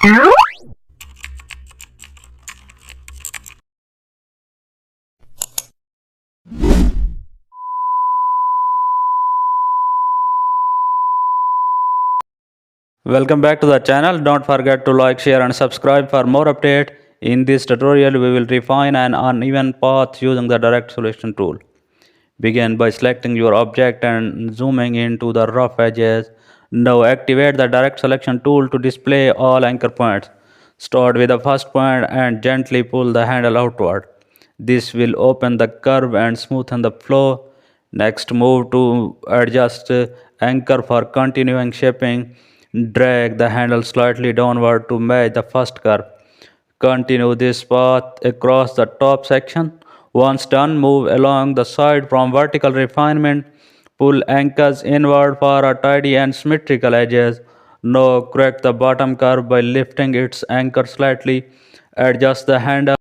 Welcome back to the channel. Don't forget to like, share and subscribe for more update. In this tutorial, we will refine an uneven path using the direct selection tool. Begin by selecting your object and zooming into the rough edges. Now activate the direct selection tool to display all anchor points. Start with the first point and gently pull the handle outward. This will open the curve and smoothen the flow. Next, move to adjust anchor for continuing shaping. Drag the handle slightly downward to match the first curve. Continue this path across the top section. Once done, move along the side from vertical refinement. Pull anchors inward for a tidy and symmetrical edges. Now correct the bottom curve by lifting its anchor slightly. Adjust the handle